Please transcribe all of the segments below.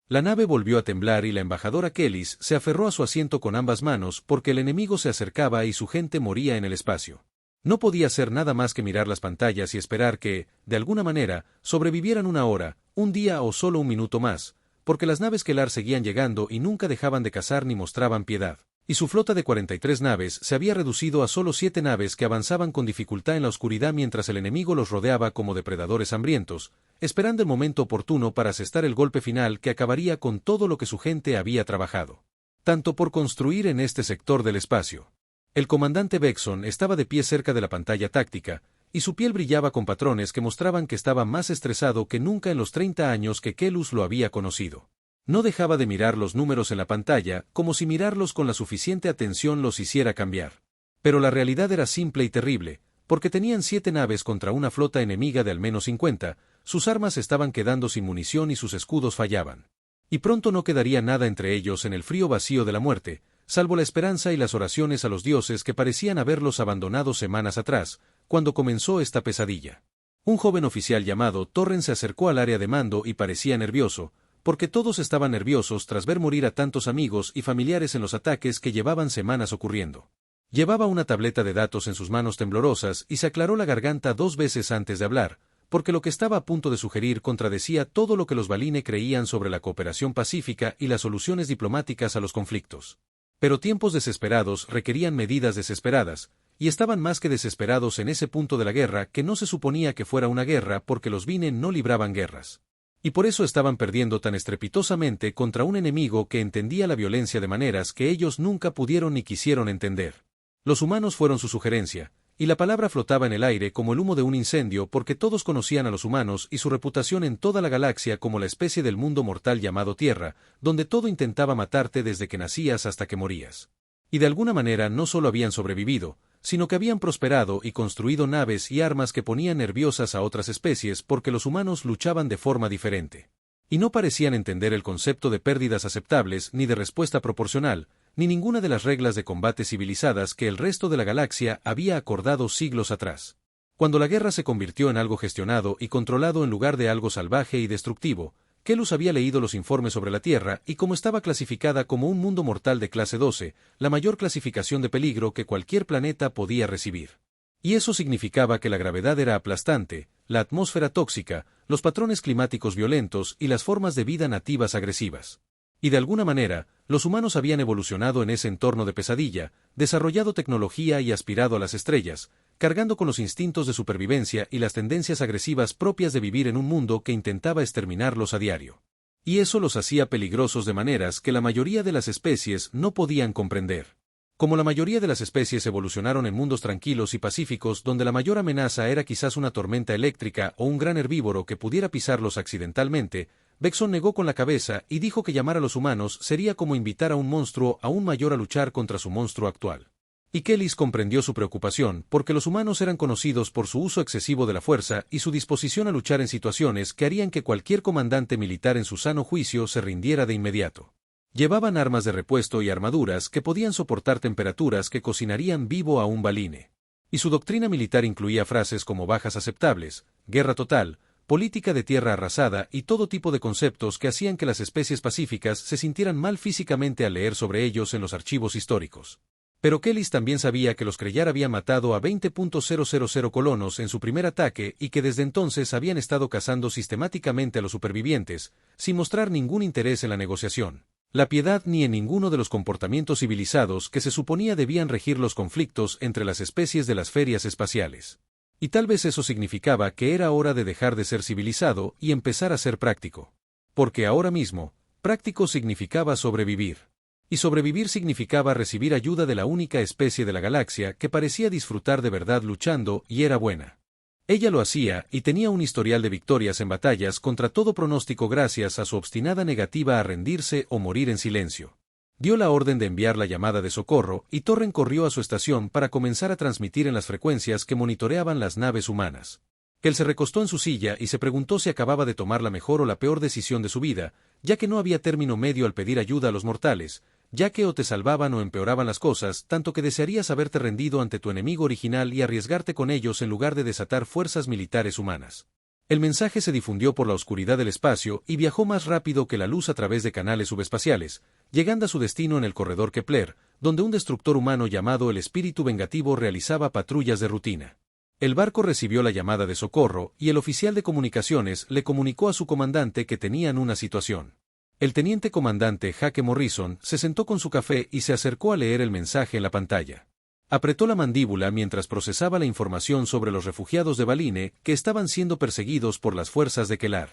La nave volvió a temblar y la embajadora Kellys se aferró a su asiento con ambas manos porque el enemigo se acercaba y su gente moría en el espacio. No podía hacer nada más que mirar las pantallas y esperar que, de alguna manera, sobrevivieran una hora, un día o solo un minuto más, porque las naves Kellar seguían llegando y nunca dejaban de cazar ni mostraban piedad. Y su flota de 43 naves se había reducido a solo 7 naves que avanzaban con dificultad en la oscuridad mientras el enemigo los rodeaba como depredadores hambrientos, esperando el momento oportuno para asestar el golpe final que acabaría con todo lo que su gente había trabajado tanto por construir en este sector del espacio. El comandante Bexon estaba de pie cerca de la pantalla táctica, y su piel brillaba con patrones que mostraban que estaba más estresado que nunca en los 30 años que Kellus lo había conocido. No dejaba de mirar los números en la pantalla, como si mirarlos con la suficiente atención los hiciera cambiar. Pero la realidad era simple y terrible, porque tenían 7 naves contra una flota enemiga de al menos 50, sus armas estaban quedando sin munición y sus escudos fallaban. Y pronto no quedaría nada entre ellos en el frío vacío de la muerte, salvo la esperanza y las oraciones a los dioses que parecían haberlos abandonado semanas atrás, cuando comenzó esta pesadilla. Un joven oficial llamado Torren se acercó al área de mando y parecía nervioso, porque todos estaban nerviosos tras ver morir a tantos amigos y familiares en los ataques que llevaban semanas ocurriendo. Llevaba una tableta de datos en sus manos temblorosas y se aclaró la garganta 2 veces antes de hablar, porque lo que estaba a punto de sugerir contradecía todo lo que los Valine creían sobre la cooperación pacífica y las soluciones diplomáticas a los conflictos. Pero tiempos desesperados requerían medidas desesperadas, y estaban más que desesperados en ese punto de la guerra que no se suponía que fuera una guerra porque los Vine no libraban guerras. Y por eso estaban perdiendo tan estrepitosamente contra un enemigo que entendía la violencia de maneras que ellos nunca pudieron ni quisieron entender. Los humanos fueron su sugerencia, y la palabra flotaba en el aire como el humo de un incendio porque todos conocían a los humanos y su reputación en toda la galaxia como la especie del mundo mortal llamado Tierra, donde todo intentaba matarte desde que nacías hasta que morías. Y de alguna manera no solo habían sobrevivido, sino que habían prosperado y construido naves y armas que ponían nerviosas a otras especies porque los humanos luchaban de forma diferente. Y no parecían entender el concepto de pérdidas aceptables ni de respuesta proporcional, ni ninguna de las reglas de combate civilizadas que el resto de la galaxia había acordado siglos atrás. Cuando la guerra se convirtió en algo gestionado y controlado en lugar de algo salvaje y destructivo, Kellus había leído los informes sobre la Tierra y como estaba clasificada como un mundo mortal de clase 12, la mayor clasificación de peligro que cualquier planeta podía recibir. Y eso significaba que la gravedad era aplastante, la atmósfera tóxica, los patrones climáticos violentos y las formas de vida nativas agresivas. Y de alguna manera, los humanos habían evolucionado en ese entorno de pesadilla, desarrollado tecnología y aspirado a las estrellas, cargando con los instintos de supervivencia y las tendencias agresivas propias de vivir en un mundo que intentaba exterminarlos a diario. Y eso los hacía peligrosos de maneras que la mayoría de las especies no podían comprender. Como la mayoría de las especies evolucionaron en mundos tranquilos y pacíficos donde la mayor amenaza era quizás una tormenta eléctrica o un gran herbívoro que pudiera pisarlos accidentalmente, Bexon negó con la cabeza y dijo que llamar a los humanos sería como invitar a un monstruo aún mayor a luchar contra su monstruo actual. Y Kellys comprendió su preocupación porque los humanos eran conocidos por su uso excesivo de la fuerza y su disposición a luchar en situaciones que harían que cualquier comandante militar en su sano juicio se rindiera de inmediato. Llevaban armas de repuesto y armaduras que podían soportar temperaturas que cocinarían vivo a un Valine. Y su doctrina militar incluía frases como bajas aceptables, guerra total, política de tierra arrasada y todo tipo de conceptos que hacían que las especies pacíficas se sintieran mal físicamente al leer sobre ellos en los archivos históricos. Pero Kellys también sabía que los Krellar habían matado a 20.000 colonos en su primer ataque y que desde entonces habían estado cazando sistemáticamente a los supervivientes, sin mostrar ningún interés en la negociación, la piedad ni en ninguno de los comportamientos civilizados que se suponía debían regir los conflictos entre las especies de las ferias espaciales. Y tal vez eso significaba que era hora de dejar de ser civilizado y empezar a ser práctico. Porque ahora mismo, práctico significaba sobrevivir. Y sobrevivir significaba recibir ayuda de la única especie de la galaxia que parecía disfrutar de verdad luchando y era buena. Ella lo hacía y tenía un historial de victorias en batallas contra todo pronóstico gracias a su obstinada negativa a rendirse o morir en silencio. Dio la orden de enviar la llamada de socorro y Torren corrió a su estación para comenzar a transmitir en las frecuencias que monitoreaban las naves humanas. Él se recostó en su silla y se preguntó si acababa de tomar la mejor o la peor decisión de su vida, ya que no había término medio al pedir ayuda a los mortales, ya que o te salvaban o empeoraban las cosas, tanto que desearías haberte rendido ante tu enemigo original y arriesgarte con ellos en lugar de desatar fuerzas militares humanas. El mensaje se difundió por la oscuridad del espacio y viajó más rápido que la luz a través de canales subespaciales, llegando a su destino en el corredor Kepler, donde un destructor humano llamado el Espíritu Vengativo realizaba patrullas de rutina. El barco recibió la llamada de socorro y el oficial de comunicaciones le comunicó a su comandante que tenían una situación. El teniente comandante Jake Morrison se sentó con su café y se acercó a leer el mensaje en la pantalla. Apretó la mandíbula mientras procesaba la información sobre los refugiados de Baline que estaban siendo perseguidos por las fuerzas de Kelar.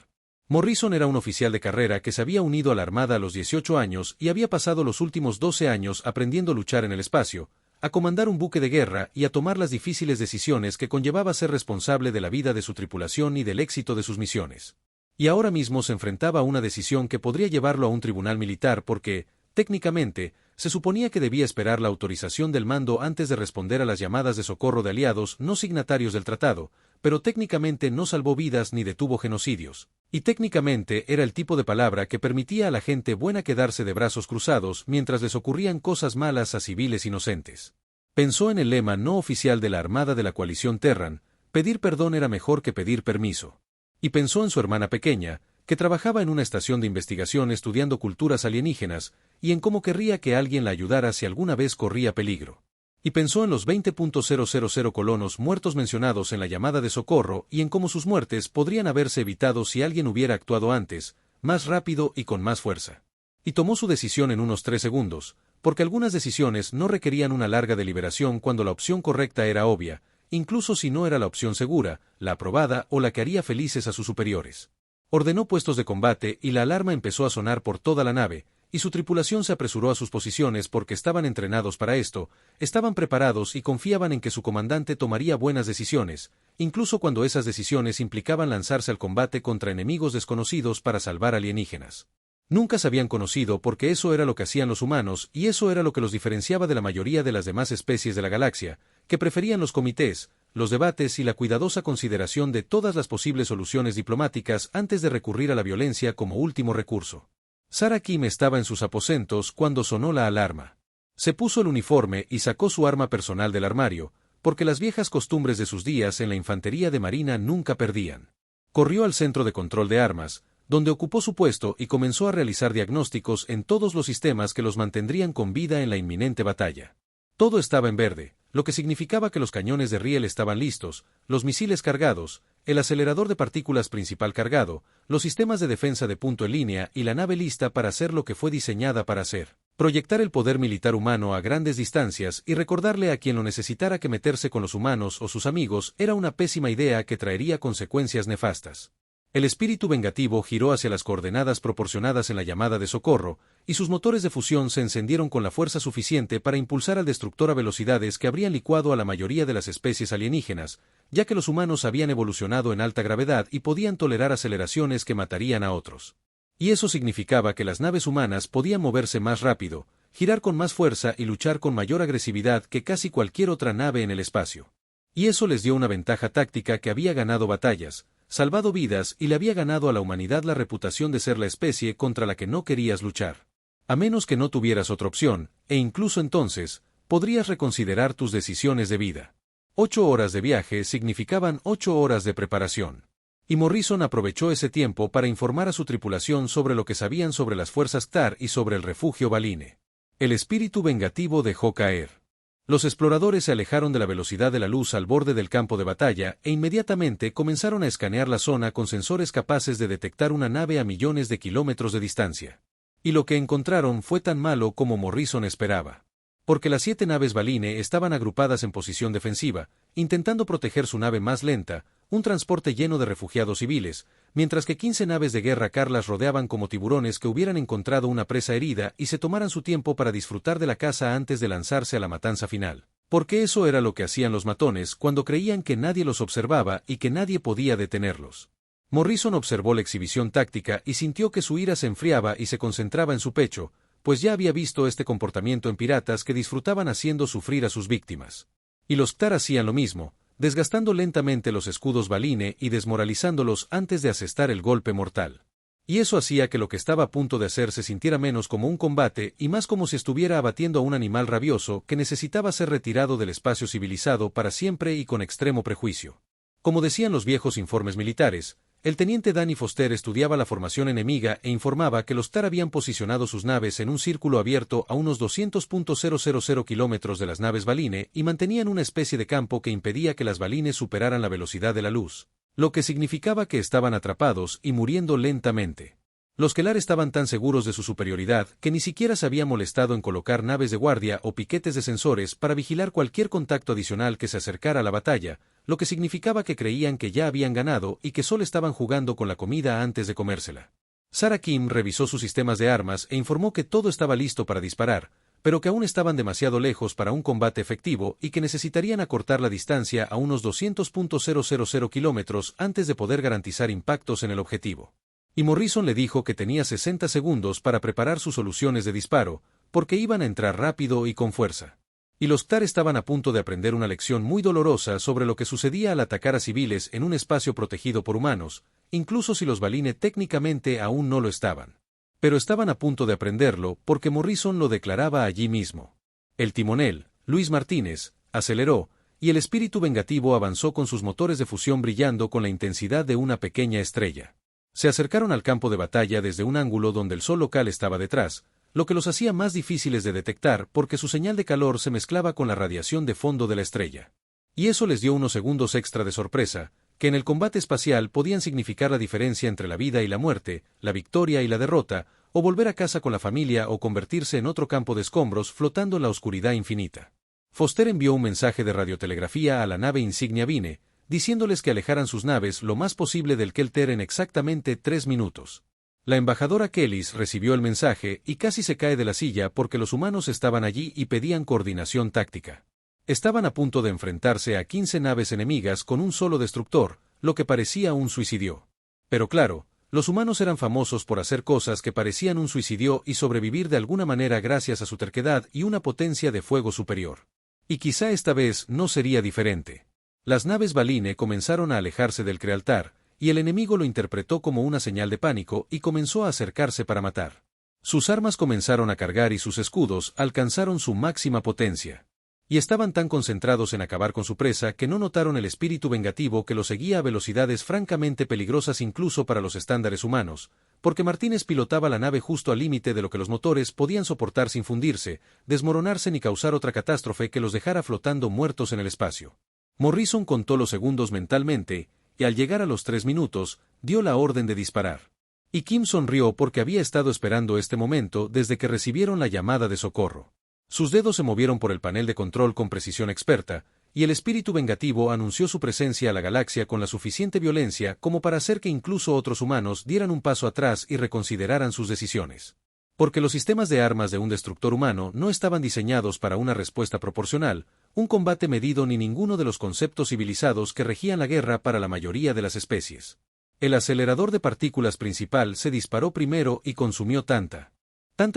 Morrison era un oficial de carrera que se había unido a la Armada a los 18 años y había pasado los últimos 12 años aprendiendo a luchar en el espacio, a comandar un buque de guerra y a tomar las difíciles decisiones que conllevaba ser responsable de la vida de su tripulación y del éxito de sus misiones. Y ahora mismo se enfrentaba a una decisión que podría llevarlo a un tribunal militar porque, técnicamente, se suponía que debía esperar la autorización del mando antes de responder a las llamadas de socorro de aliados no signatarios del tratado, pero técnicamente no salvó vidas ni detuvo genocidios. Y técnicamente era el tipo de palabra que permitía a la gente buena quedarse de brazos cruzados mientras les ocurrían cosas malas a civiles inocentes. Pensó en el lema no oficial de la Armada de la Coalición Terran: pedir perdón era mejor que pedir permiso. Y pensó en su hermana pequeña, que trabajaba en una estación de investigación estudiando culturas alienígenas, y en cómo querría que alguien la ayudara si alguna vez corría peligro. Y pensó en los 20.000 colonos muertos mencionados en la llamada de socorro y en cómo sus muertes podrían haberse evitado si alguien hubiera actuado antes, más rápido y con más fuerza. Y tomó su decisión en unos 3 segundos, porque algunas decisiones no requerían una larga deliberación cuando la opción correcta era obvia, incluso si no era la opción segura, la aprobada o la que haría felices a sus superiores. Ordenó puestos de combate y la alarma empezó a sonar por toda la nave, y su tripulación se apresuró a sus posiciones porque estaban entrenados para esto, estaban preparados y confiaban en que su comandante tomaría buenas decisiones, incluso cuando esas decisiones implicaban lanzarse al combate contra enemigos desconocidos para salvar alienígenas. Nunca se habían conocido porque eso era lo que hacían los humanos y eso era lo que los diferenciaba de la mayoría de las demás especies de la galaxia, que preferían los comités, los debates y la cuidadosa consideración de todas las posibles soluciones diplomáticas antes de recurrir a la violencia como último recurso. Sarah Kim estaba en sus aposentos cuando sonó la alarma. Se puso el uniforme y sacó su arma personal del armario, porque las viejas costumbres de sus días en la infantería de marina nunca perdían. Corrió al centro de control de armas, donde ocupó su puesto y comenzó a realizar diagnósticos en todos los sistemas que los mantendrían con vida en la inminente batalla. Todo estaba en verde, lo que significaba que los cañones de riel estaban listos, los misiles cargados, el acelerador de partículas principal cargado, los sistemas de defensa de punto en línea y la nave lista para hacer lo que fue diseñada para hacer: proyectar el poder militar humano a grandes distancias y recordarle a quien lo necesitara que meterse con los humanos o sus amigos era una pésima idea que traería consecuencias nefastas. El espíritu vengativo giró hacia las coordenadas proporcionadas en la llamada de socorro, y sus motores de fusión se encendieron con la fuerza suficiente para impulsar al destructor a velocidades que habrían licuado a la mayoría de las especies alienígenas, ya que los humanos habían evolucionado en alta gravedad y podían tolerar aceleraciones que matarían a otros. Y eso significaba que las naves humanas podían moverse más rápido, girar con más fuerza y luchar con mayor agresividad que casi cualquier otra nave en el espacio. Y eso les dio una ventaja táctica que había ganado batallas, salvado vidas y le había ganado a la humanidad la reputación de ser la especie contra la que no querías luchar. A menos que no tuvieras otra opción, e incluso entonces, podrías reconsiderar tus decisiones de vida. 8 horas de viaje significaban 8 horas de preparación. Y Morrison aprovechó ese tiempo para informar a su tripulación sobre lo que sabían sobre las fuerzas Ktar y sobre el refugio Baline. El espíritu vengativo dejó caer. Los exploradores se alejaron de la velocidad de la luz al borde del campo de batalla e inmediatamente comenzaron a escanear la zona con sensores capaces de detectar una nave a millones de kilómetros de distancia. Y lo que encontraron fue tan malo como Morrison esperaba. Porque las 7 naves Baline estaban agrupadas en posición defensiva, intentando proteger su nave más lenta, un transporte lleno de refugiados civiles, mientras que 15 naves de guerra Kar las rodeaban como tiburones que hubieran encontrado una presa herida y se tomaran su tiempo para disfrutar de la caza antes de lanzarse a la matanza final. Porque eso era lo que hacían los matones cuando creían que nadie los observaba y que nadie podía detenerlos. Morrison observó la exhibición táctica y sintió que su ira se enfriaba y se concentraba en su pecho, pues ya había visto este comportamiento en piratas que disfrutaban haciendo sufrir a sus víctimas. Y los Ktar hacían lo mismo, desgastando lentamente los escudos Baline y desmoralizándolos antes de asestar el golpe mortal. Y eso hacía que lo que estaba a punto de hacer se sintiera menos como un combate y más como si estuviera abatiendo a un animal rabioso que necesitaba ser retirado del espacio civilizado para siempre y con extremo prejuicio. Como decían los viejos informes militares, el teniente Danny Foster estudiaba la formación enemiga e informaba que los TAR habían posicionado sus naves en un círculo abierto a unos 200.000 kilómetros de las naves Baline y mantenían una especie de campo que impedía que las Balines superaran la velocidad de la luz, lo que significaba que estaban atrapados y muriendo lentamente. Los Kelar estaban tan seguros de su superioridad que ni siquiera se habían molestado en colocar naves de guardia o piquetes de sensores para vigilar cualquier contacto adicional que se acercara a la batalla, lo que significaba que creían que ya habían ganado y que solo estaban jugando con la comida antes de comérsela. Sarah Kim revisó sus sistemas de armas e informó que todo estaba listo para disparar, pero que aún estaban demasiado lejos para un combate efectivo y que necesitarían acortar la distancia a unos 200.000 kilómetros antes de poder garantizar impactos en el objetivo. Y Morrison le dijo que tenía 60 segundos para preparar sus soluciones de disparo, porque iban a entrar rápido y con fuerza. Y los TAR estaban a punto de aprender una lección muy dolorosa sobre lo que sucedía al atacar a civiles en un espacio protegido por humanos, incluso si los Baline técnicamente aún no lo estaban. Pero estaban a punto de aprenderlo porque Morrison lo declaraba allí mismo. El timonel, Luis Martínez, aceleró, y el espíritu vengativo avanzó con sus motores de fusión brillando con la intensidad de una pequeña estrella. Se acercaron al campo de batalla desde un ángulo donde el sol local estaba detrás, lo que los hacía más difíciles de detectar porque su señal de calor se mezclaba con la radiación de fondo de la estrella. Y eso les dio unos segundos extra de sorpresa, que en el combate espacial podían significar la diferencia entre la vida y la muerte, la victoria y la derrota, o volver a casa con la familia o convertirse en otro campo de escombros flotando en la oscuridad infinita. Foster envió un mensaje de radiotelegrafía a la nave insignia Vine, diciéndoles que alejaran sus naves lo más posible del Kelter en exactamente 3 minutos. La embajadora Kellys recibió el mensaje y casi se cae de la silla porque los humanos estaban allí y pedían coordinación táctica. Estaban a punto de enfrentarse a 15 naves enemigas con un solo destructor, lo que parecía un suicidio. Pero claro, los humanos eran famosos por hacer cosas que parecían un suicidio y sobrevivir de alguna manera gracias a su terquedad y una potencia de fuego superior. Y quizá esta vez no sería diferente. Las naves Baline comenzaron a alejarse del Crealtar, y el enemigo lo interpretó como una señal de pánico y comenzó a acercarse para matar. Sus armas comenzaron a cargar y sus escudos alcanzaron su máxima potencia. Y estaban tan concentrados en acabar con su presa que no notaron el espíritu vengativo que lo seguía a velocidades francamente peligrosas incluso para los estándares humanos, porque Martínez pilotaba la nave justo al límite de lo que los motores podían soportar sin fundirse, desmoronarse ni causar otra catástrofe que los dejara flotando muertos en el espacio. Morrison contó los segundos mentalmente, y al llegar a los 3 minutos, dio la orden de disparar. Y Kim sonrió porque había estado esperando este momento desde que recibieron la llamada de socorro. Sus dedos se movieron por el panel de control con precisión experta, y el espíritu vengativo anunció su presencia a la galaxia con la suficiente violencia como para hacer que incluso otros humanos dieran un paso atrás y reconsideraran sus decisiones. Porque los sistemas de armas de un destructor humano no estaban diseñados para una respuesta proporcional, un combate medido ni ninguno de los conceptos civilizados que regían la guerra para la mayoría de las especies. El acelerador de partículas principal se disparó primero y consumió tanta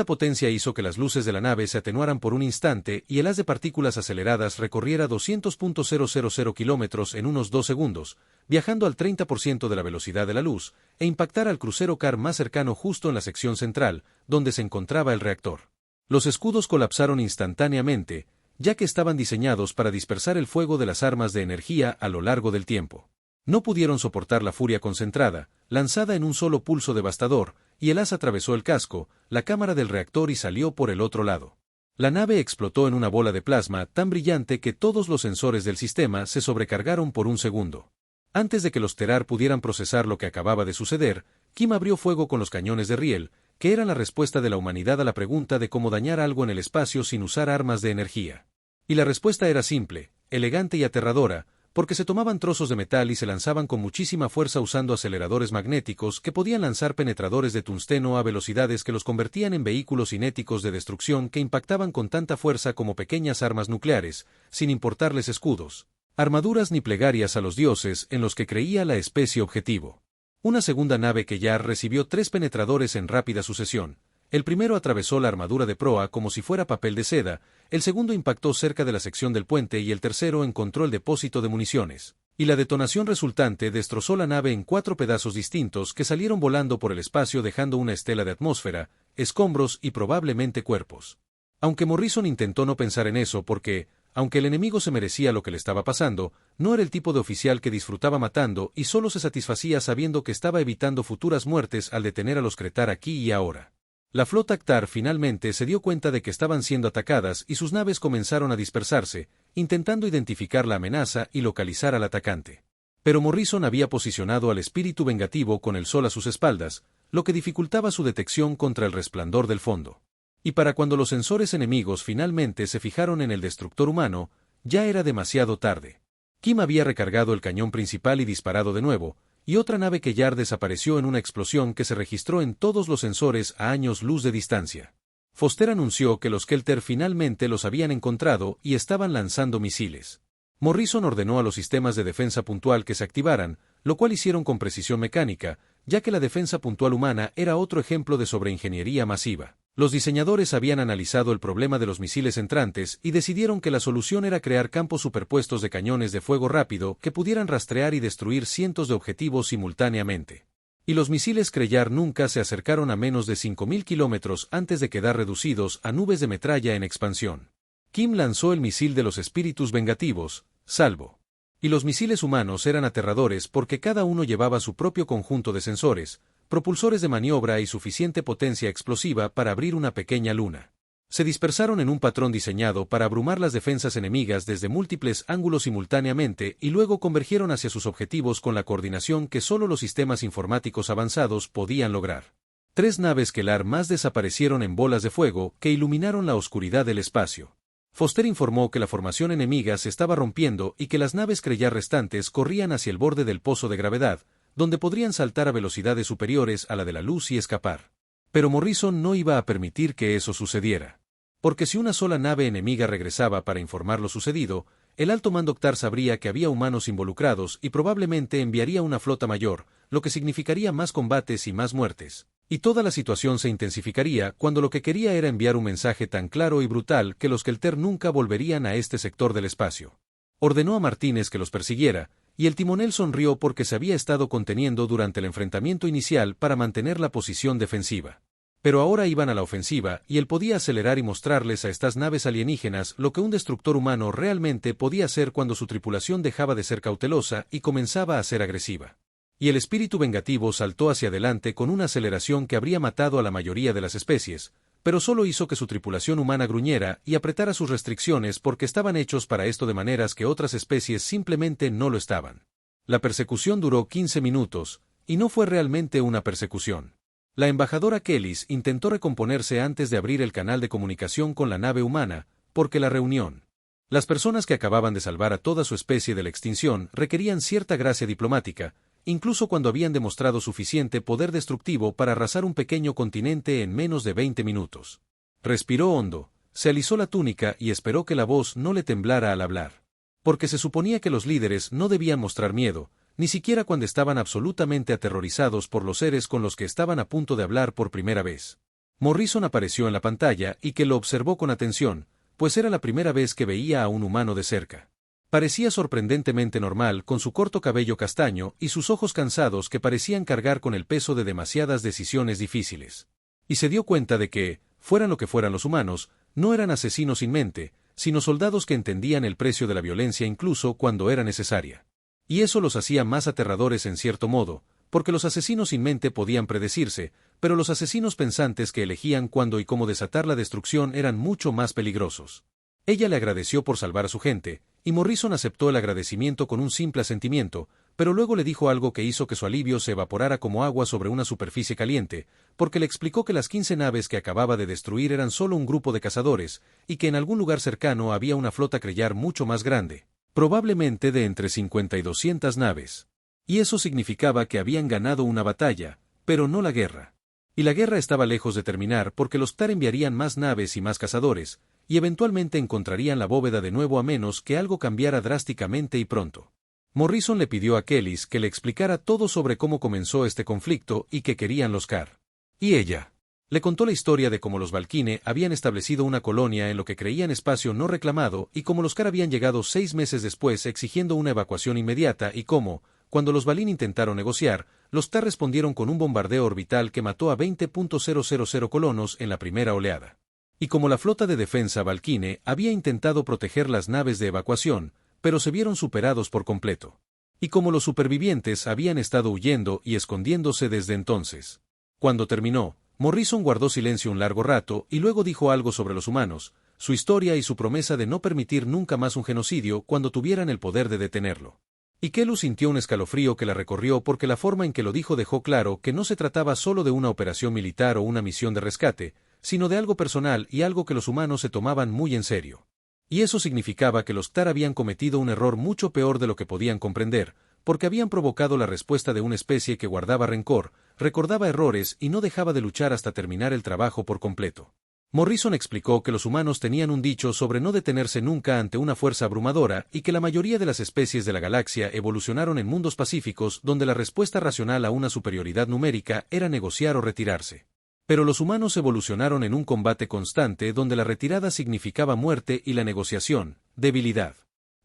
potencia hizo que las luces de la nave se atenuaran por un instante y el haz de partículas aceleradas recorriera 200.000 kilómetros en unos 2 segundos, viajando al 30% de la velocidad de la luz, e impactar al crucero Car más cercano justo en la sección central, donde se encontraba el reactor. Los escudos colapsaron instantáneamente, ya que estaban diseñados para dispersar el fuego de las armas de energía a lo largo del tiempo. No pudieron soportar la furia concentrada, lanzada en un solo pulso devastador, y el haz atravesó el casco, la cámara del reactor y salió por el otro lado. La nave explotó en una bola de plasma tan brillante que todos los sensores del sistema se sobrecargaron por un segundo. Antes de que los Terar pudieran procesar lo que acababa de suceder, Kim abrió fuego con los cañones de riel, que eran la respuesta de la humanidad a la pregunta de cómo dañar algo en el espacio sin usar armas de energía. Y la respuesta era simple, elegante y aterradora, porque se tomaban trozos de metal y se lanzaban con muchísima fuerza usando aceleradores magnéticos que podían lanzar penetradores de tungsteno a velocidades que los convertían en vehículos cinéticos de destrucción que impactaban con tanta fuerza como pequeñas armas nucleares, sin importarles escudos, armaduras ni plegarias a los dioses en los que creía la especie objetivo. Una segunda nave Kellar recibió 3 penetradores en rápida sucesión. El primero atravesó la armadura de proa como si fuera papel de seda, el segundo impactó cerca de la sección del puente y el tercero encontró el depósito de municiones. Y la detonación resultante destrozó la nave en 4 pedazos distintos que salieron volando por el espacio dejando una estela de atmósfera, escombros y probablemente cuerpos. Aunque Morrison intentó no pensar en eso porque, Aunque el enemigo se merecía lo que le estaba pasando, no era el tipo de oficial que disfrutaba matando y solo se satisfacía sabiendo que estaba evitando futuras muertes al detener a los Kretar aquí y ahora. La flota Actar finalmente se dio cuenta de que estaban siendo atacadas y sus naves comenzaron a dispersarse, intentando identificar la amenaza y localizar al atacante. Pero Morrison había posicionado al espíritu vengativo con el sol a sus espaldas, lo que dificultaba su detección contra el resplandor del fondo. Y para cuando los sensores enemigos finalmente se fijaron en el destructor humano, ya era demasiado tarde. Kim había recargado el cañón principal y disparado de nuevo, y otra nave Kellar desapareció en una explosión que se registró en todos los sensores a años luz de distancia. Foster anunció que los Kelter finalmente los habían encontrado y estaban lanzando misiles. Morrison ordenó a los sistemas de defensa puntual que se activaran, lo cual hicieron con precisión mecánica, ya que la defensa puntual humana era otro ejemplo de sobreingeniería masiva. Los diseñadores habían analizado el problema de los misiles entrantes y decidieron que la solución era crear campos superpuestos de cañones de fuego rápido que pudieran rastrear y destruir cientos de objetivos simultáneamente. Y los misiles Krellar nunca se acercaron a menos de 5.000 kilómetros antes de quedar reducidos a nubes de metralla en expansión. Kim lanzó el misil de los espíritus vengativos, Salvo. Y los misiles humanos eran aterradores porque cada uno llevaba su propio conjunto de sensores, propulsores de maniobra y suficiente potencia explosiva para abrir una pequeña luna. Se dispersaron en un patrón diseñado para abrumar las defensas enemigas desde múltiples ángulos simultáneamente y luego convergieron hacia sus objetivos con la coordinación que solo los sistemas informáticos avanzados podían lograr. 3 naves Kellar más desaparecieron en bolas de fuego que iluminaron la oscuridad del espacio. Foster informó que la formación enemiga se estaba rompiendo y que las naves Krellar restantes corrían hacia el borde del pozo de gravedad, donde podrían saltar a velocidades superiores a la de la luz y escapar. Pero Morrison no iba a permitir que eso sucediera. Porque si una sola nave enemiga regresaba para informar lo sucedido, el alto mando Actar sabría que había humanos involucrados y probablemente enviaría una flota mayor, lo que significaría más combates y más muertes. Y toda la situación se intensificaría cuando lo que quería era enviar un mensaje tan claro y brutal que los Kelter nunca volverían a este sector del espacio. Ordenó a Martínez que los persiguiera, y el timonel sonrió porque se había estado conteniendo durante el enfrentamiento inicial para mantener la posición defensiva. Pero ahora iban a la ofensiva y él podía acelerar y mostrarles a estas naves alienígenas lo que un destructor humano realmente podía hacer cuando su tripulación dejaba de ser cautelosa y comenzaba a ser agresiva. Y el espíritu vengativo saltó hacia adelante con una aceleración que habría matado a la mayoría de las especies, pero solo hizo que su tripulación humana gruñera y apretara sus restricciones porque estaban hechos para esto de maneras que otras especies simplemente no lo estaban. La persecución duró 15 minutos, y no fue realmente una persecución. La embajadora Kellis intentó recomponerse antes de abrir el canal de comunicación con la nave humana, porque la reunión. Las personas que acababan de salvar a toda su especie de la extinción requerían cierta gracia diplomática, incluso cuando habían demostrado suficiente poder destructivo para arrasar un pequeño continente en menos de 20 minutos. Respiró hondo, se alisó la túnica y esperó que la voz no le temblara al hablar. Porque se suponía que los líderes no debían mostrar miedo, ni siquiera cuando estaban absolutamente aterrorizados por los seres con los que estaban a punto de hablar por primera vez. Morrison apareció en la pantalla y que lo observó con atención, pues era la primera vez que veía a un humano de cerca. Parecía sorprendentemente normal con su corto cabello castaño y sus ojos cansados que parecían cargar con el peso de demasiadas decisiones difíciles. Y se dio cuenta de que, fueran lo que fueran los humanos, no eran asesinos sin mente, sino soldados que entendían el precio de la violencia incluso cuando era necesaria. Y eso los hacía más aterradores en cierto modo, porque los asesinos sin mente podían predecirse, pero los asesinos pensantes que elegían cuándo y cómo desatar la destrucción eran mucho más peligrosos. Ella le agradeció por salvar a su gente, y Morrison aceptó el agradecimiento con un simple asentimiento, pero luego le dijo algo que hizo que su alivio se evaporara como agua sobre una superficie caliente, porque le explicó que las 15 naves que acababa de destruir eran solo un grupo de cazadores, y que en algún lugar cercano había una flota Krellar mucho más grande, probablemente de entre 50 y 200 naves. Y eso significaba que habían ganado una batalla, pero no la guerra. Y la guerra estaba lejos de terminar porque los Tar enviarían más naves y más cazadores, y eventualmente encontrarían la bóveda de nuevo a menos que algo cambiara drásticamente y pronto. Morrison le pidió a Kellis que le explicara todo sobre cómo comenzó este conflicto y qué querían los Car. Y ella le contó la historia de cómo los Valkyne habían establecido una colonia en lo que creían espacio no reclamado y cómo los Car habían llegado 6 meses después exigiendo una evacuación inmediata y cómo, cuando los Valin intentaron negociar, los Tar respondieron con un bombardeo orbital que mató a 20.000 colonos en la primera oleada. Y como la flota de defensa Valkyne había intentado proteger las naves de evacuación, pero se vieron superados por completo. Y como los supervivientes habían estado huyendo y escondiéndose desde entonces. Cuando terminó, Morrison guardó silencio un largo rato y luego dijo algo sobre los humanos, su historia y su promesa de no permitir nunca más un genocidio cuando tuvieran el poder de detenerlo. Y Kelus sintió un escalofrío que la recorrió porque la forma en que lo dijo dejó claro que no se trataba solo de una operación militar o una misión de rescate, sino de algo personal y algo que los humanos se tomaban muy en serio. Y eso significaba que los Ktar habían cometido un error mucho peor de lo que podían comprender, porque habían provocado la respuesta de una especie que guardaba rencor, recordaba errores y no dejaba de luchar hasta terminar el trabajo por completo. Morrison explicó que los humanos tenían un dicho sobre no detenerse nunca ante una fuerza abrumadora y que la mayoría de las especies de la galaxia evolucionaron en mundos pacíficos donde la respuesta racional a una superioridad numérica era negociar o retirarse. Pero los humanos evolucionaron en un combate constante donde la retirada significaba muerte y la negociación, debilidad.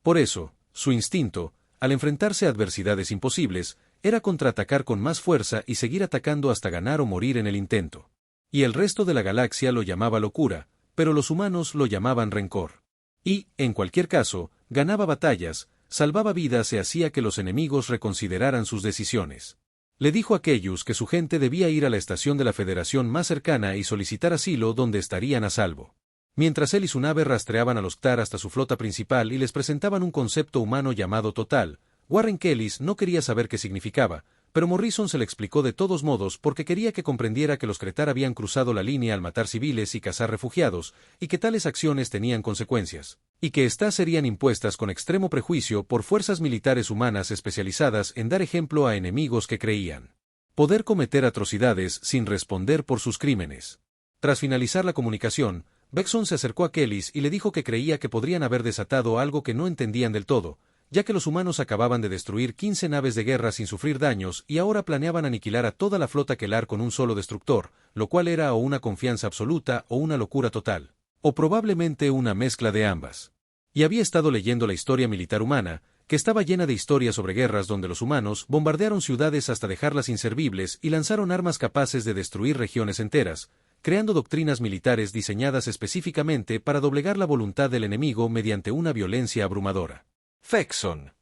Por eso, su instinto, al enfrentarse a adversidades imposibles, era contraatacar con más fuerza y seguir atacando hasta ganar o morir en el intento. Y el resto de la galaxia lo llamaba locura, pero los humanos lo llamaban rencor. Y, en cualquier caso, ganaba batallas, salvaba vidas y hacía que los enemigos reconsideraran sus decisiones. Le dijo a Kelus que su gente debía ir a la estación de la Federación más cercana y solicitar asilo donde estarían a salvo. Mientras él y su nave rastreaban a los Ktar hasta su flota principal y les presentaban un concepto humano llamado Total, Warren Kellis no quería saber qué significaba, pero Morrison se le explicó de todos modos porque quería que comprendiera que los Kretar habían cruzado la línea al matar civiles y cazar refugiados, y que tales acciones tenían consecuencias, y que éstas serían impuestas con extremo prejuicio por fuerzas militares humanas especializadas en dar ejemplo a enemigos que creían poder cometer atrocidades sin responder por sus crímenes. Tras finalizar la comunicación, Bexon se acercó a Kellis y le dijo que creía que podrían haber desatado algo que no entendían del todo, ya que los humanos acababan de destruir 15 naves de guerra sin sufrir daños y ahora planeaban aniquilar a toda la flota Kelar con un solo destructor, lo cual era o una confianza absoluta o una locura total, o probablemente una mezcla de ambas. Y había estado leyendo la historia militar humana, que estaba llena de historias sobre guerras donde los humanos bombardearon ciudades hasta dejarlas inservibles y lanzaron armas capaces de destruir regiones enteras, creando doctrinas militares diseñadas específicamente para doblegar la voluntad del enemigo mediante una violencia abrumadora. Fexon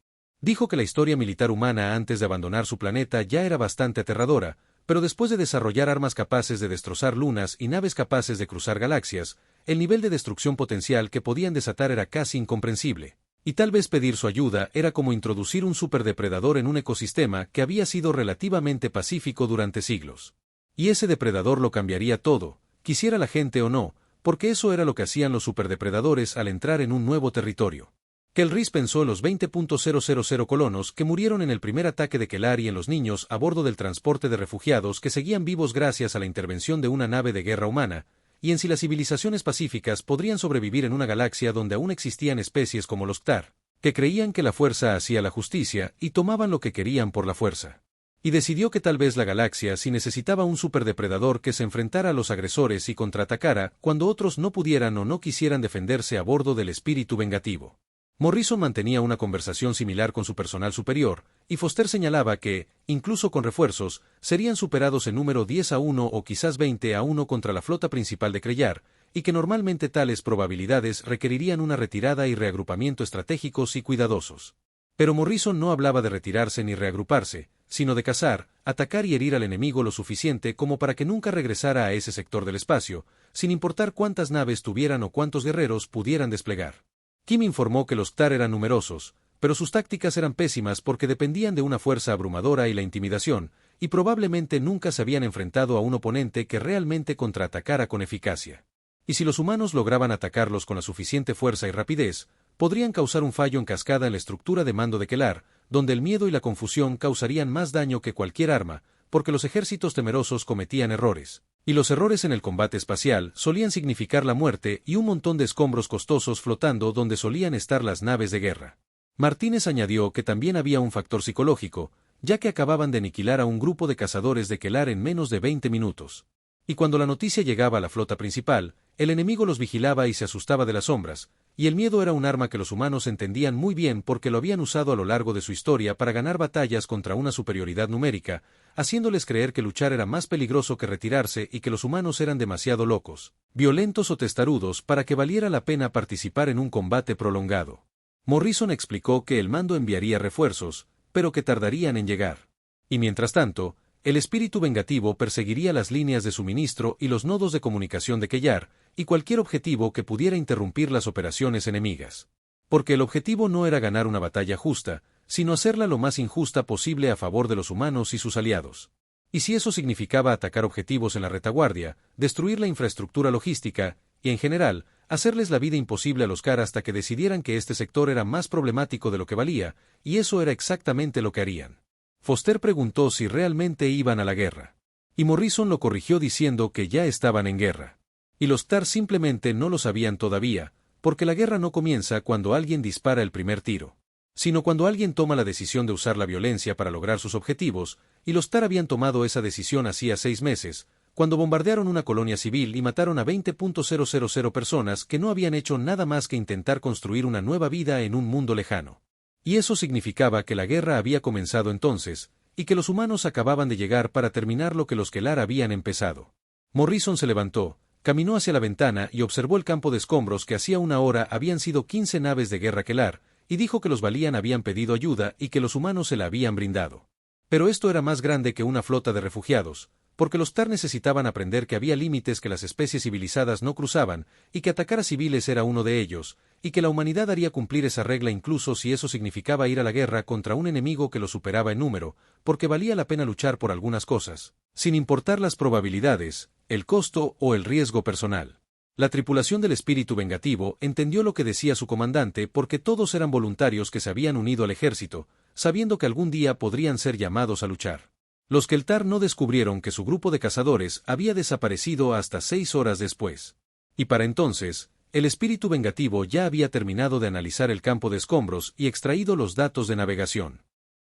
dijo que la historia militar humana antes de abandonar su planeta ya era bastante aterradora, pero después de desarrollar armas capaces de destrozar lunas y naves capaces de cruzar galaxias, el nivel de destrucción potencial que podían desatar era casi incomprensible. Y tal vez pedir su ayuda era como introducir un superdepredador en un ecosistema que había sido relativamente pacífico durante siglos. Y ese depredador lo cambiaría todo, quisiera la gente o no, porque eso era lo que hacían los superdepredadores al entrar en un nuevo territorio. Kelris pensó en los 20.000 colonos que murieron en el primer ataque de Kelar y en los niños a bordo del transporte de refugiados que seguían vivos gracias a la intervención de una nave de guerra humana, y en si las civilizaciones pacíficas podrían sobrevivir en una galaxia donde aún existían especies como los Ktar, que creían que la fuerza hacía la justicia y tomaban lo que querían por la fuerza. Y decidió que tal vez la galaxia sí necesitaba un superdepredador que se enfrentara a los agresores y contraatacara cuando otros no pudieran o no quisieran defenderse a bordo del espíritu vengativo. Morrison mantenía una conversación similar con su personal superior, y Foster señalaba que, incluso con refuerzos, serían superados en número 10-1 o quizás 20-1 contra la flota principal de Kreyar, y que normalmente tales probabilidades requerirían una retirada y reagrupamiento estratégicos y cuidadosos. Pero Morrison no hablaba de retirarse ni reagruparse, sino de cazar, atacar y herir al enemigo lo suficiente como para que nunca regresara a ese sector del espacio, sin importar cuántas naves tuvieran o cuántos guerreros pudieran desplegar. Kim informó que los Ktar eran numerosos, pero sus tácticas eran pésimas porque dependían de una fuerza abrumadora y la intimidación, y probablemente nunca se habían enfrentado a un oponente que realmente contraatacara con eficacia. Y si los humanos lograban atacarlos con la suficiente fuerza y rapidez, podrían causar un fallo en cascada en la estructura de mando de Kelar, donde el miedo y la confusión causarían más daño que cualquier arma, porque los ejércitos temerosos cometían errores. Y los errores en el combate espacial solían significar la muerte y un montón de escombros costosos flotando donde solían estar las naves de guerra. Martínez añadió que también había un factor psicológico, ya que acababan de aniquilar a un grupo de cazadores de Kelar en menos de 20 minutos. Y cuando la noticia llegaba a la flota principal, El enemigo los vigilaba y se asustaba de las sombras, y el miedo era un arma que los humanos entendían muy bien porque lo habían usado a lo largo de su historia para ganar batallas contra una superioridad numérica, haciéndoles creer que luchar era más peligroso que retirarse y que los humanos eran demasiado locos, violentos o testarudos para que valiera la pena participar en un combate prolongado. Morrison explicó que el mando enviaría refuerzos, pero que tardarían en llegar. Y mientras tanto, el espíritu vengativo perseguiría las líneas de suministro y los nodos de comunicación de Kellar, y cualquier objetivo que pudiera interrumpir las operaciones enemigas. Porque el objetivo no era ganar una batalla justa, sino hacerla lo más injusta posible a favor de los humanos y sus aliados. Y si eso significaba atacar objetivos en la retaguardia, destruir la infraestructura logística, y en general, hacerles la vida imposible a los Khar hasta que decidieran que este sector era más problemático de lo que valía, y eso era exactamente lo que harían. Foster preguntó si realmente iban a la guerra. Y Morrison lo corrigió diciendo que ya estaban en guerra. Y los Khar simplemente no lo sabían todavía, porque la guerra no comienza cuando alguien dispara el primer tiro, sino cuando alguien toma la decisión de usar la violencia para lograr sus objetivos, y los Khar habían tomado esa decisión hacía 6 meses, cuando bombardearon una colonia civil y mataron a 20.000 personas que no habían hecho nada más que intentar construir una nueva vida en un mundo lejano. Y eso significaba que la guerra había comenzado entonces, y que los humanos acababan de llegar para terminar lo que los Kellar habían empezado. Morrison se levantó, caminó hacia la ventana y observó el campo de escombros que hacía una hora habían sido 15 naves de guerra Kellar, y dijo que los Valiant habían pedido ayuda y que los humanos se la habían brindado. Pero esto era más grande que una flota de refugiados, porque los Tar necesitaban aprender que había límites que las especies civilizadas no cruzaban, y que atacar a civiles era uno de ellos, y que la humanidad haría cumplir esa regla incluso si eso significaba ir a la guerra contra un enemigo que lo superaba en número, porque valía la pena luchar por algunas cosas, sin importar las probabilidades, el costo o el riesgo personal. La tripulación del espíritu vengativo entendió lo que decía su comandante porque todos eran voluntarios que se habían unido al ejército, sabiendo que algún día podrían ser llamados a luchar. Los Keltar no descubrieron que su grupo de cazadores había desaparecido hasta 6 horas después. Y para entonces, el espíritu vengativo ya había terminado de analizar el campo de escombros y extraído los datos de navegación.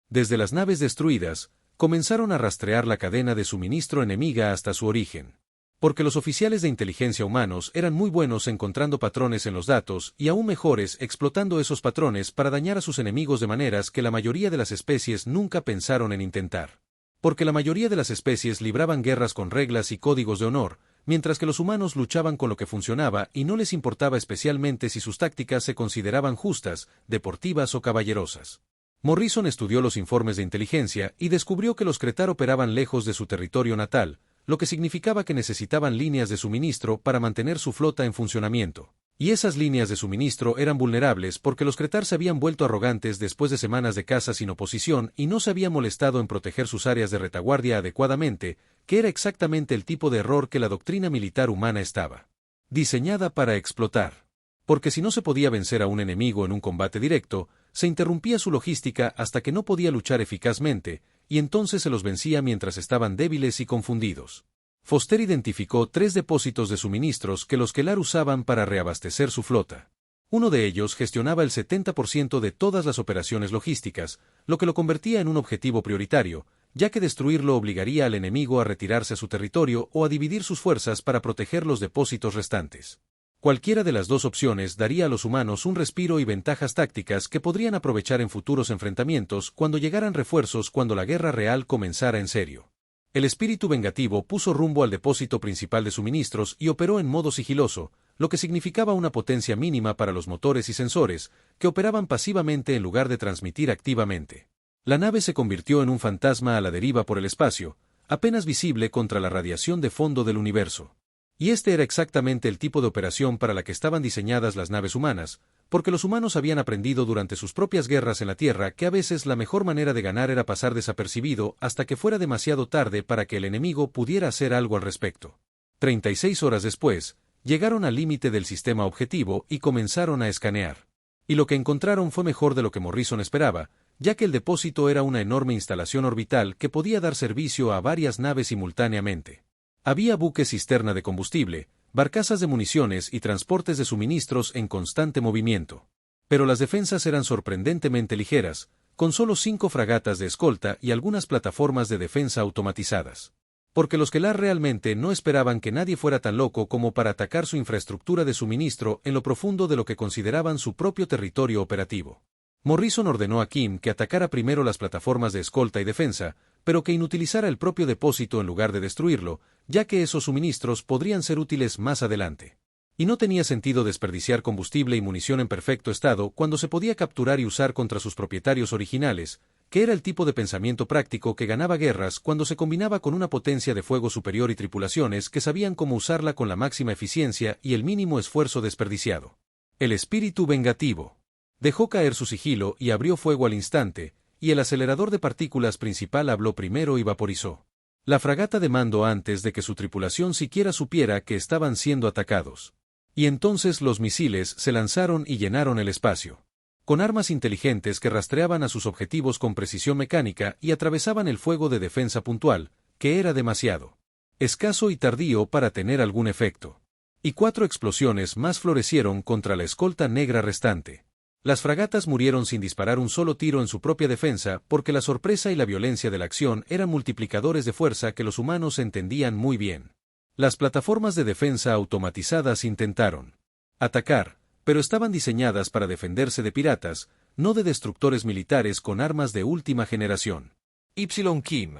Desde las naves destruidas, comenzaron a rastrear la cadena de suministro enemiga hasta su origen. Porque los oficiales de inteligencia humanos eran muy buenos encontrando patrones en los datos y aún mejores explotando esos patrones para dañar a sus enemigos de maneras que la mayoría de las especies nunca pensaron en intentar. Porque la mayoría de las especies libraban guerras con reglas y códigos de honor, mientras que los humanos luchaban con lo que funcionaba y no les importaba especialmente si sus tácticas se consideraban justas, deportivas o caballerosas. Morrison estudió los informes de inteligencia y descubrió que los Kretar operaban lejos de su territorio natal, lo que significaba que necesitaban líneas de suministro para mantener su flota en funcionamiento. Y esas líneas de suministro eran vulnerables porque los Kretar se habían vuelto arrogantes después de semanas de caza sin oposición y no se habían molestado en proteger sus áreas de retaguardia adecuadamente, que era exactamente el tipo de error que la doctrina militar humana estaba diseñada para explotar. Porque si no se podía vencer a un enemigo en un combate directo, se interrumpía su logística hasta que no podía luchar eficazmente, y entonces se los vencía mientras estaban débiles y confundidos. Foster identificó 3 depósitos de suministros que los Kellar usaban para reabastecer su flota. Uno de ellos gestionaba el 70% de todas las operaciones logísticas, lo que lo convertía en un objetivo prioritario, ya que destruirlo obligaría al enemigo a retirarse a su territorio o a dividir sus fuerzas para proteger los depósitos restantes. Cualquiera de las dos opciones daría a los humanos un respiro y ventajas tácticas que podrían aprovechar en futuros enfrentamientos cuando llegaran refuerzos cuando la guerra real comenzara en serio. El espíritu vengativo puso rumbo al depósito principal de suministros y operó en modo sigiloso, lo que significaba una potencia mínima para los motores y sensores, que operaban pasivamente en lugar de transmitir activamente. La nave se convirtió en un fantasma a la deriva por el espacio, apenas visible contra la radiación de fondo del universo. Y este era exactamente el tipo de operación para la que estaban diseñadas las naves humanas, porque los humanos habían aprendido durante sus propias guerras en la Tierra que a veces la mejor manera de ganar era pasar desapercibido hasta que fuera demasiado tarde para que el enemigo pudiera hacer algo al respecto. 36 horas después, llegaron al límite del sistema objetivo y comenzaron a escanear. Y lo que encontraron fue mejor de lo que Morrison esperaba, ya que el depósito era una enorme instalación orbital que podía dar servicio a varias naves simultáneamente. Había buques cisterna de combustible, barcazas de municiones y transportes de suministros en constante movimiento. Pero las defensas eran sorprendentemente ligeras, con solo 5 fragatas de escolta y algunas plataformas de defensa automatizadas. porque los Kelar realmente no esperaban que nadie fuera tan loco como para atacar su infraestructura de suministro en lo profundo de lo que consideraban su propio territorio operativo. Morrison ordenó a Kim que atacara primero las plataformas de escolta y defensa, pero que inutilizara el propio depósito en lugar de destruirlo, ya que esos suministros podrían ser útiles más adelante. Y no tenía sentido desperdiciar combustible y munición en perfecto estado cuando se podía capturar y usar contra sus propietarios originales, que era el tipo de pensamiento práctico que ganaba guerras cuando se combinaba con una potencia de fuego superior y tripulaciones que sabían cómo usarla con la máxima eficiencia y el mínimo esfuerzo desperdiciado. El espíritu vengativo. Dejó caer su sigilo y abrió fuego al instante, y el acelerador de partículas principal habló primero y vaporizó la fragata de mando antes de que su tripulación siquiera supiera que estaban siendo atacados. Y entonces los misiles se lanzaron y llenaron el espacio. Con armas inteligentes que rastreaban a sus objetivos con precisión mecánica y atravesaban el fuego de defensa puntual, que era demasiado escaso y tardío para tener algún efecto. Y 4 explosiones más florecieron contra la escolta negra restante. Las fragatas murieron sin disparar un solo tiro en su propia defensa porque la sorpresa y la violencia de la acción eran multiplicadores de fuerza que los humanos entendían muy bien. Las plataformas de defensa automatizadas intentaron atacar, pero estaban diseñadas para defenderse de piratas, no de destructores militares con armas de última generación. Kim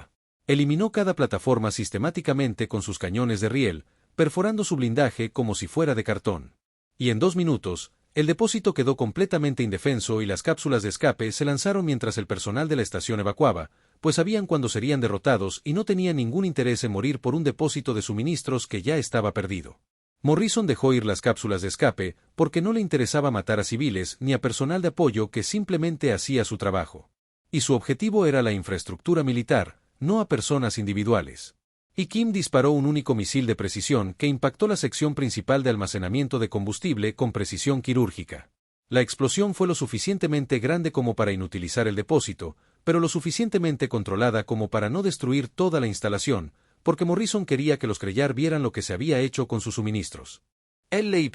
eliminó cada plataforma sistemáticamente con sus cañones de riel, perforando su blindaje como si fuera de cartón. Y en 2 minutos, el depósito quedó completamente indefenso y las cápsulas de escape se lanzaron mientras el personal de la estación evacuaba, pues sabían cuándo serían derrotados y no tenían ningún interés en morir por un depósito de suministros que ya estaba perdido. Morrison dejó ir las cápsulas de escape porque no le interesaba matar a civiles ni a personal de apoyo que simplemente hacía su trabajo. Y su objetivo era la infraestructura militar, no a personas individuales. Y Kim disparó un único misil de precisión que impactó la sección principal de almacenamiento de combustible con precisión quirúrgica. La explosión fue lo suficientemente grande como para inutilizar el depósito, pero lo suficientemente controlada como para no destruir toda la instalación, porque Morrison quería que los Krellar vieran lo que se había hecho con sus suministros. LY.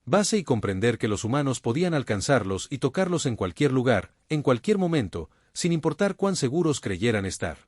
Base y comprender que los humanos podían alcanzarlos y tocarlos en cualquier lugar, en cualquier momento, sin importar cuán seguros creyeran estar.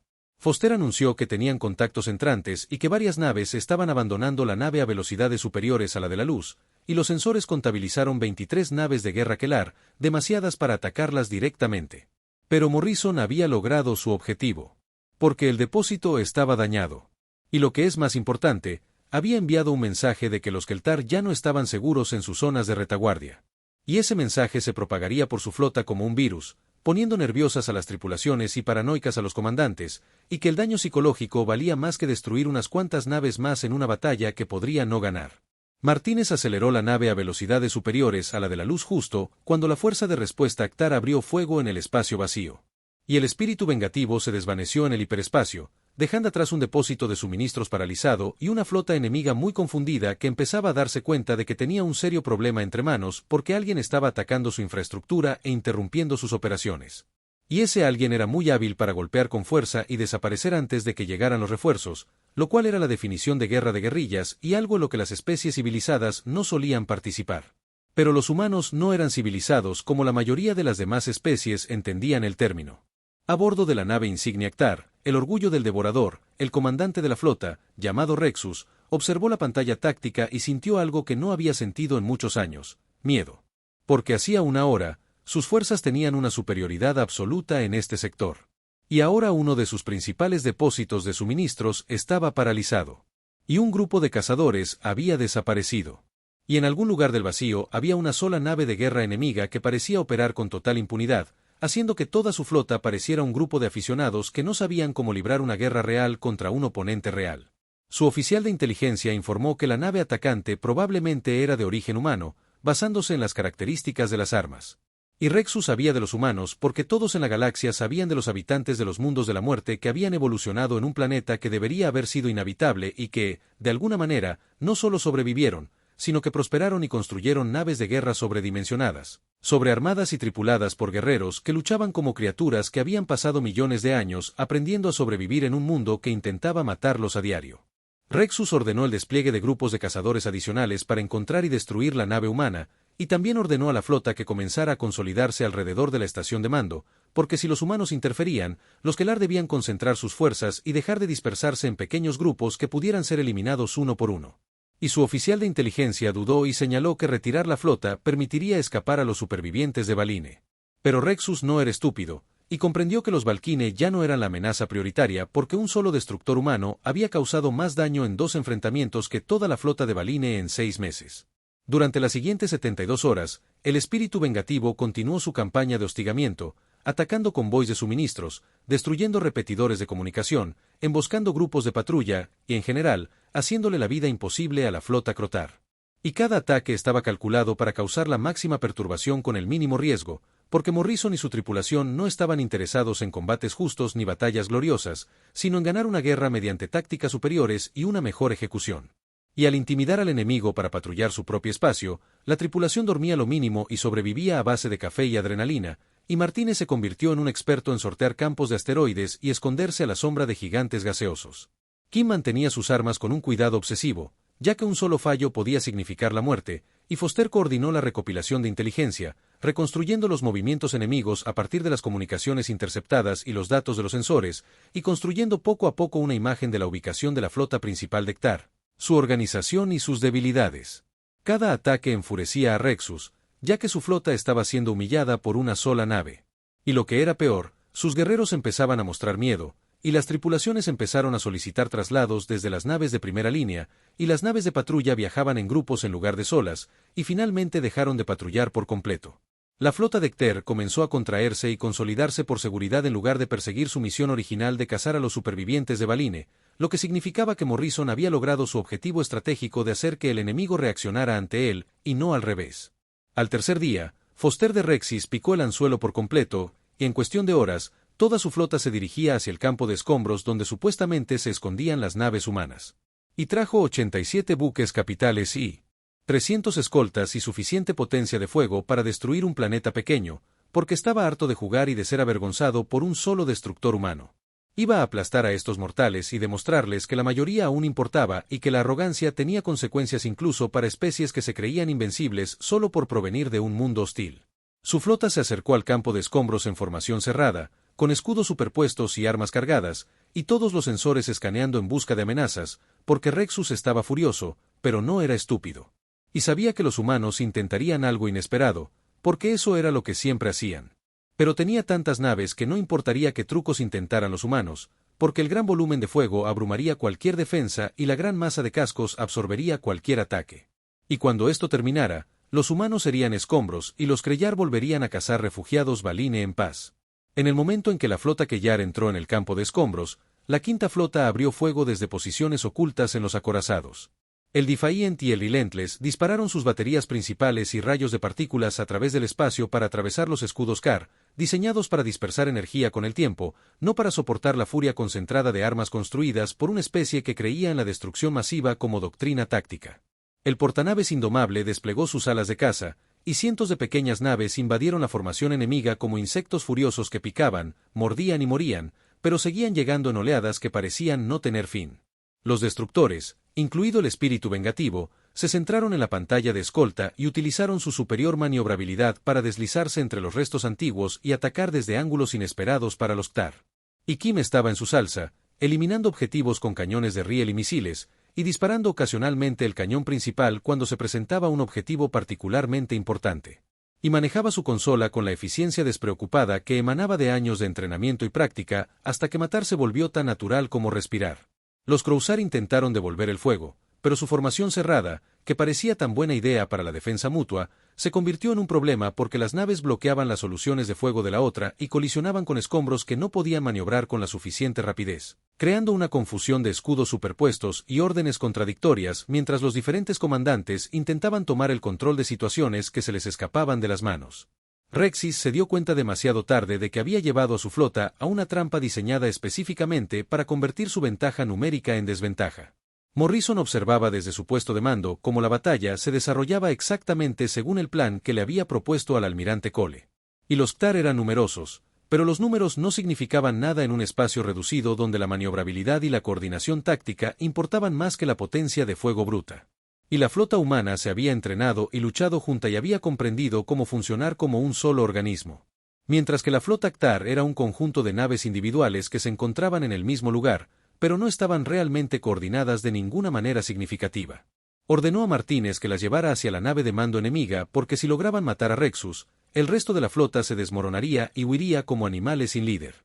Foster anunció que tenían contactos entrantes y que varias naves estaban abandonando la nave a velocidades superiores a la de la luz, y los sensores contabilizaron 23 naves de guerra Kelar, demasiadas para atacarlas directamente. Pero Morrison había logrado su objetivo. Porque el depósito estaba dañado. Y lo que es más importante, había enviado un mensaje de que los Keltar ya no estaban seguros en sus zonas de retaguardia. Y ese mensaje se propagaría por su flota como un virus, poniendo nerviosas a las tripulaciones y paranoicas a los comandantes, y que el daño psicológico valía más que destruir unas cuantas naves más en una batalla que podría no ganar. Martínez aceleró la nave a velocidades superiores a la de la luz justo cuando la fuerza de respuesta Actar abrió fuego en el espacio vacío. Y el espíritu vengativo se desvaneció en el hiperespacio, dejando atrás un depósito de suministros paralizado y una flota enemiga muy confundida que empezaba a darse cuenta de que tenía un serio problema entre manos porque alguien estaba atacando su infraestructura e interrumpiendo sus operaciones. Y ese alguien era muy hábil para golpear con fuerza y desaparecer antes de que llegaran los refuerzos, lo cual era la definición de guerra de guerrillas y algo en lo que las especies civilizadas no solían participar. Pero los humanos no eran civilizados como la mayoría de las demás especies entendían el término. A bordo de la nave insignia Actar, el orgullo del devorador, el comandante de la flota, llamado Rexus, observó la pantalla táctica y sintió algo que no había sentido en muchos años: miedo. Porque hacía una hora, sus fuerzas tenían una superioridad absoluta en este sector. Y ahora uno de sus principales depósitos de suministros estaba paralizado. Y un grupo de cazadores había desaparecido. Y en algún lugar del vacío había una sola nave de guerra enemiga que parecía operar con total impunidad, haciendo que toda su flota pareciera un grupo de aficionados que no sabían cómo librar una guerra real contra un oponente real. Su oficial de inteligencia informó que la nave atacante probablemente era de origen humano, basándose en las características de las armas. Y Rexus sabía de los humanos porque todos en la galaxia sabían de los habitantes de los mundos de la muerte que habían evolucionado en un planeta que debería haber sido inhabitable y que, de alguna manera, no solo sobrevivieron, sino que prosperaron y construyeron naves de guerra sobredimensionadas, sobrearmadas y tripuladas por guerreros que luchaban como criaturas que habían pasado millones de años aprendiendo a sobrevivir en un mundo que intentaba matarlos a diario. Rexus ordenó el despliegue de grupos de cazadores adicionales para encontrar y destruir la nave humana, y también ordenó a la flota que comenzara a consolidarse alrededor de la estación de mando, porque si los humanos interferían, los Kelar debían concentrar sus fuerzas y dejar de dispersarse en pequeños grupos que pudieran ser eliminados uno por uno. Y su oficial de inteligencia dudó y señaló que retirar la flota permitiría escapar a los supervivientes de Valine. Pero Rexus no era estúpido, y comprendió que los Valkyne ya no eran la amenaza prioritaria porque un solo destructor humano había causado más daño en 2 enfrentamientos que toda la flota de Valine en 6 meses. Durante las siguientes 72 horas, el espíritu vengativo continuó su campaña de hostigamiento, atacando convoys de suministros, destruyendo repetidores de comunicación, emboscando grupos de patrulla y, en general, haciéndole la vida imposible a la flota Crotar. Y cada ataque estaba calculado para causar la máxima perturbación con el mínimo riesgo, porque Morrison y su tripulación no estaban interesados en combates justos ni batallas gloriosas, sino en ganar una guerra mediante tácticas superiores y una mejor ejecución. Y al intimidar al enemigo para patrullar su propio espacio, la tripulación dormía lo mínimo y sobrevivía a base de café y adrenalina, y Martínez se convirtió en un experto en sortear campos de asteroides y esconderse a la sombra de gigantes gaseosos. Kim mantenía sus armas con un cuidado obsesivo, ya que un solo fallo podía significar la muerte, y Foster coordinó la recopilación de inteligencia, reconstruyendo los movimientos enemigos a partir de las comunicaciones interceptadas y los datos de los sensores, y construyendo poco a poco una imagen de la ubicación de la flota principal de Ktar, su organización y sus debilidades. Cada ataque enfurecía a Rexus, ya que su flota estaba siendo humillada por una sola nave. Y lo que era peor, sus guerreros empezaban a mostrar miedo, y las tripulaciones empezaron a solicitar traslados desde las naves de primera línea, y las naves de patrulla viajaban en grupos en lugar de solas, y finalmente dejaron de patrullar por completo. La flota de Kter comenzó a contraerse y consolidarse por seguridad en lugar de perseguir su misión original de cazar a los supervivientes de Valine, lo que significaba que Morrison había logrado su objetivo estratégico de hacer que el enemigo reaccionara ante él, y no al revés. Al tercer día, Foster de Rexis picó el anzuelo por completo, y en cuestión de horas, toda su flota se dirigía hacia el campo de escombros donde supuestamente se escondían las naves humanas. Y trajo 87 buques capitales y 300 escoltas y suficiente potencia de fuego para destruir un planeta pequeño, porque estaba harto de jugar y de ser avergonzado por un solo destructor humano. Iba a aplastar a estos mortales y demostrarles que la mayoría aún importaba y que la arrogancia tenía consecuencias incluso para especies que se creían invencibles solo por provenir de un mundo hostil. Su flota se acercó al campo de escombros en formación cerrada, con escudos superpuestos y armas cargadas, y todos los sensores escaneando en busca de amenazas, porque Rexus estaba furioso, pero no era estúpido. Y sabía que los humanos intentarían algo inesperado, porque eso era lo que siempre hacían. Pero tenía tantas naves que no importaría qué trucos intentaran los humanos, porque el gran volumen de fuego abrumaría cualquier defensa y la gran masa de cascos absorbería cualquier ataque. Y cuando esto terminara, los humanos serían escombros y los Krellar volverían a cazar refugiados Valine en paz. En el momento en que la flota Kellar entró en el campo de escombros, la quinta flota abrió fuego desde posiciones ocultas en los acorazados. El Defiant y el Relentless dispararon sus baterías principales y rayos de partículas a través del espacio para atravesar los escudos Kar, diseñados para dispersar energía con el tiempo, no para soportar la furia concentrada de armas construidas por una especie que creía en la destrucción masiva como doctrina táctica. El portanaves indomable desplegó sus alas de caza, y cientos de pequeñas naves invadieron la formación enemiga como insectos furiosos que picaban, mordían y morían, pero seguían llegando en oleadas que parecían no tener fin. Los destructores, incluido el espíritu vengativo, se centraron en la pantalla de escolta y utilizaron su superior maniobrabilidad para deslizarse entre los restos antiguos y atacar desde ángulos inesperados para los Ktar. Y Kim estaba en su salsa, eliminando objetivos con cañones de riel y misiles, y disparando ocasionalmente el cañón principal cuando se presentaba un objetivo particularmente importante. Y manejaba su consola con la eficiencia despreocupada que emanaba de años de entrenamiento y práctica, hasta que matar se volvió tan natural como respirar. Los Crowsar intentaron devolver el fuego, pero su formación cerrada, que parecía tan buena idea para la defensa mutua, se convirtió en un problema porque las naves bloqueaban las soluciones de fuego de la otra y colisionaban con escombros que no podían maniobrar con la suficiente rapidez, creando una confusión de escudos superpuestos y órdenes contradictorias mientras los diferentes comandantes intentaban tomar el control de situaciones que se les escapaban de las manos. Rexis se dio cuenta demasiado tarde de que había llevado a su flota a una trampa diseñada específicamente para convertir su ventaja numérica en desventaja. Morrison observaba desde su puesto de mando cómo la batalla se desarrollaba exactamente según el plan que le había propuesto al almirante Cole. Y los Ktar eran numerosos, pero los números no significaban nada en un espacio reducido donde la maniobrabilidad y la coordinación táctica importaban más que la potencia de fuego bruta. Y la flota humana se había entrenado y luchado junta y había comprendido cómo funcionar como un solo organismo. Mientras que la flota Actar era un conjunto de naves individuales que se encontraban en el mismo lugar, pero no estaban realmente coordinadas de ninguna manera significativa. Ordenó a Martínez que las llevara hacia la nave de mando enemiga porque si lograban matar a Rexus, el resto de la flota se desmoronaría y huiría como animales sin líder.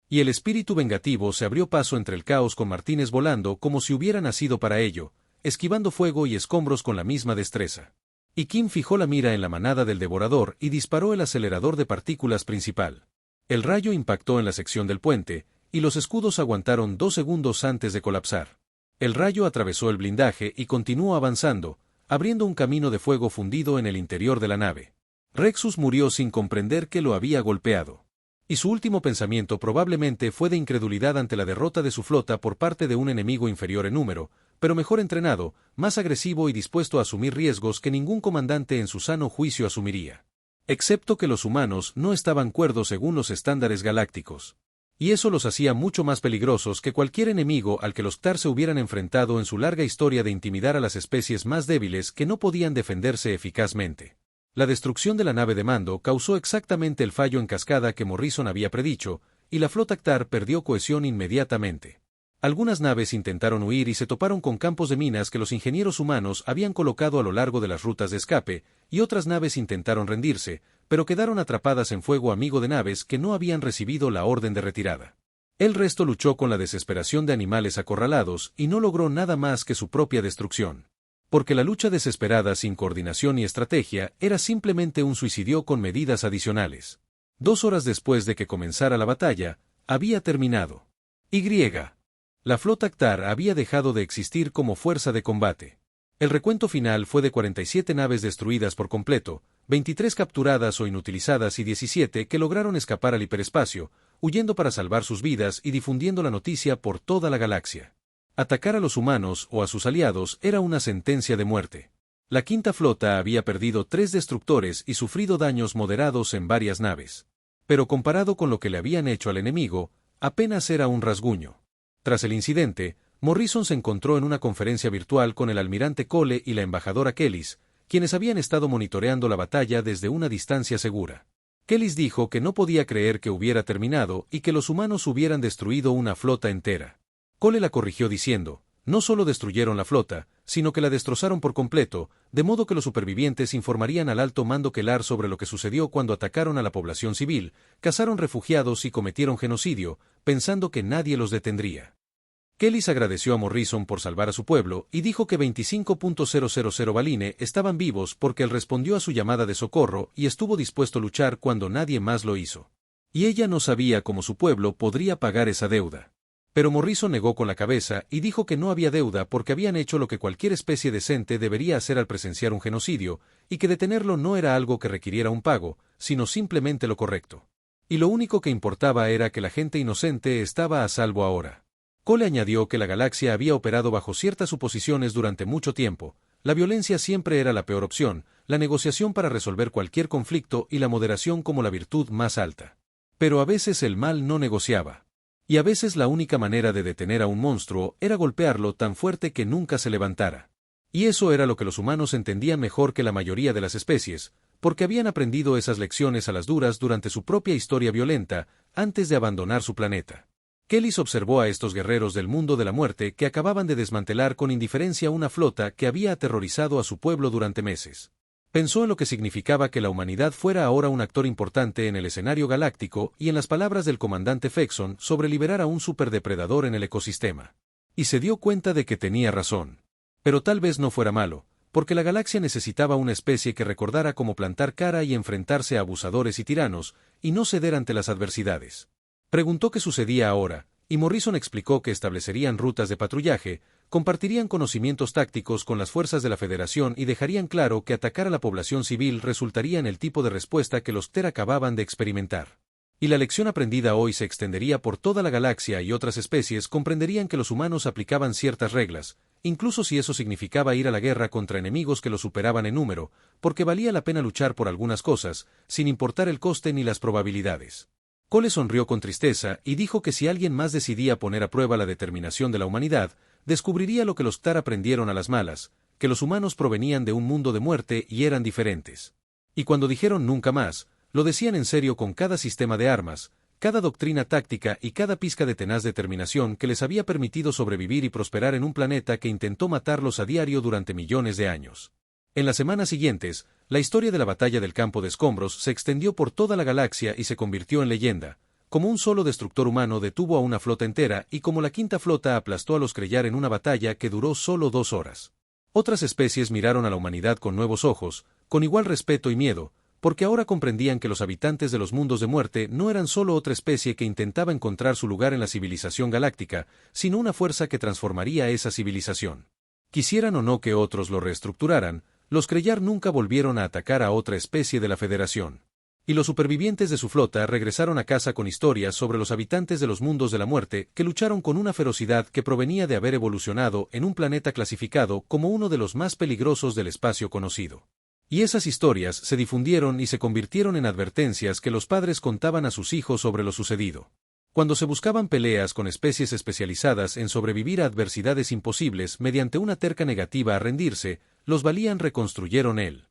Y el espíritu vengativo se abrió paso entre el caos con Martínez volando como si hubiera nacido para ello, esquivando fuego y escombros con la misma destreza. Y Kim fijó la mira en la manada del devorador y disparó el acelerador de partículas principal. El rayo impactó en la sección del puente, y los escudos aguantaron 2 segundos antes de colapsar. El rayo atravesó el blindaje y continuó avanzando, abriendo un camino de fuego fundido en el interior de la nave. Rexus murió sin comprender que lo había golpeado. Y su último pensamiento probablemente fue de incredulidad ante la derrota de su flota por parte de un enemigo inferior en número, pero mejor entrenado, más agresivo y dispuesto a asumir riesgos que ningún comandante en su sano juicio asumiría. Excepto que los humanos no estaban cuerdos según los estándares galácticos. Y eso los hacía mucho más peligrosos que cualquier enemigo al que los Ktar se hubieran enfrentado en su larga historia de intimidar a las especies más débiles que no podían defenderse eficazmente. La destrucción de la nave de mando causó exactamente el fallo en cascada que Morrison había predicho, y la flota Ktar perdió cohesión inmediatamente. Algunas naves intentaron huir y se toparon con campos de minas que los ingenieros humanos habían colocado a lo largo de las rutas de escape, y otras naves intentaron rendirse, pero quedaron atrapadas en fuego amigo de naves que no habían recibido la orden de retirada. El resto luchó con la desesperación de animales acorralados y no logró nada más que su propia destrucción. Porque la lucha desesperada sin coordinación y estrategia era simplemente un suicidio con medidas adicionales. 2 horas después de que comenzara la batalla, había terminado. La flota Ktar había dejado de existir como fuerza de combate. El recuento final fue de 47 naves destruidas por completo, 23 capturadas o inutilizadas y 17 que lograron escapar al hiperespacio, huyendo para salvar sus vidas y difundiendo la noticia por toda la galaxia. Atacar a los humanos o a sus aliados era una sentencia de muerte. La quinta flota había perdido 3 destructores y sufrido daños moderados en varias naves. Pero comparado con lo que le habían hecho al enemigo, apenas era un rasguño. Tras el incidente, Morrison se encontró en una conferencia virtual con el almirante Cole y la embajadora Kellis, quienes habían estado monitoreando la batalla desde una distancia segura. Kellis dijo que no podía creer que hubiera terminado y que los humanos hubieran destruido una flota entera. Cole la corrigió diciendo, no solo destruyeron la flota, sino que la destrozaron por completo, de modo que los supervivientes informarían al alto mando Kelar sobre lo que sucedió cuando atacaron a la población civil, cazaron refugiados y cometieron genocidio, pensando que nadie los detendría. Kellis agradeció a Morrison por salvar a su pueblo y dijo que 25.000 Baline estaban vivos porque él respondió a su llamada de socorro y estuvo dispuesto a luchar cuando nadie más lo hizo. Y ella no sabía cómo su pueblo podría pagar esa deuda. Pero Morrison negó con la cabeza y dijo que no había deuda porque habían hecho lo que cualquier especie decente debería hacer al presenciar un genocidio, y que detenerlo no era algo que requiriera un pago, sino simplemente lo correcto. Y lo único que importaba era que la gente inocente estaba a salvo ahora. Cole añadió que la galaxia había operado bajo ciertas suposiciones durante mucho tiempo, la violencia siempre era la peor opción, la negociación para resolver cualquier conflicto y la moderación como la virtud más alta. Pero a veces el mal no negociaba. Y a veces la única manera de detener a un monstruo era golpearlo tan fuerte que nunca se levantara. Y eso era lo que los humanos entendían mejor que la mayoría de las especies, porque habían aprendido esas lecciones a las duras durante su propia historia violenta, antes de abandonar su planeta. Kellis observó a estos guerreros del mundo de la muerte que acababan de desmantelar con indiferencia una flota que había aterrorizado a su pueblo durante meses. Pensó en lo que significaba que la humanidad fuera ahora un actor importante en el escenario galáctico y en las palabras del comandante Fexon sobre liberar a un superdepredador en el ecosistema. Y se dio cuenta de que tenía razón. Pero tal vez no fuera malo, porque la galaxia necesitaba una especie que recordara cómo plantar cara y enfrentarse a abusadores y tiranos, y no ceder ante las adversidades. Preguntó qué sucedía ahora, y Morrison explicó que establecerían rutas de patrullaje, compartirían conocimientos tácticos con las fuerzas de la Federación y dejarían claro que atacar a la población civil resultaría en el tipo de respuesta que los Ktar acababan de experimentar. Y la lección aprendida hoy se extendería por toda la galaxia y otras especies comprenderían que los humanos aplicaban ciertas reglas, incluso si eso significaba ir a la guerra contra enemigos que los superaban en número, porque valía la pena luchar por algunas cosas, sin importar el coste ni las probabilidades. Cole sonrió con tristeza y dijo que si alguien más decidía poner a prueba la determinación de la humanidad, descubriría lo que los Ktar aprendieron a las malas, que los humanos provenían de un mundo de muerte y eran diferentes. Y cuando dijeron nunca más, lo decían en serio con cada sistema de armas, cada doctrina táctica y cada pizca de tenaz determinación que les había permitido sobrevivir y prosperar en un planeta que intentó matarlos a diario durante millones de años. En las semanas siguientes, la historia de la batalla del campo de escombros se extendió por toda la galaxia y se convirtió en leyenda, como un solo destructor humano detuvo a una flota entera y como la quinta flota aplastó a los Krellar en una batalla que duró solo 2 horas. Otras especies miraron a la humanidad con nuevos ojos, con igual respeto y miedo, porque ahora comprendían que los habitantes de los mundos de muerte no eran solo otra especie que intentaba encontrar su lugar en la civilización galáctica, sino una fuerza que transformaría esa civilización. Quisieran o no que otros lo reestructuraran, los Krellar nunca volvieron a atacar a otra especie de la Federación. Y los supervivientes de su flota regresaron a casa con historias sobre los habitantes de los mundos de la muerte que lucharon con una ferocidad que provenía de haber evolucionado en un planeta clasificado como uno de los más peligrosos del espacio conocido. Y esas historias se difundieron y se convirtieron en advertencias que los padres contaban a sus hijos sobre lo sucedido. Cuando se buscaban peleas con especies especializadas en sobrevivir a adversidades imposibles mediante una terca negativa a rendirse, los Valiant reconstruyeron el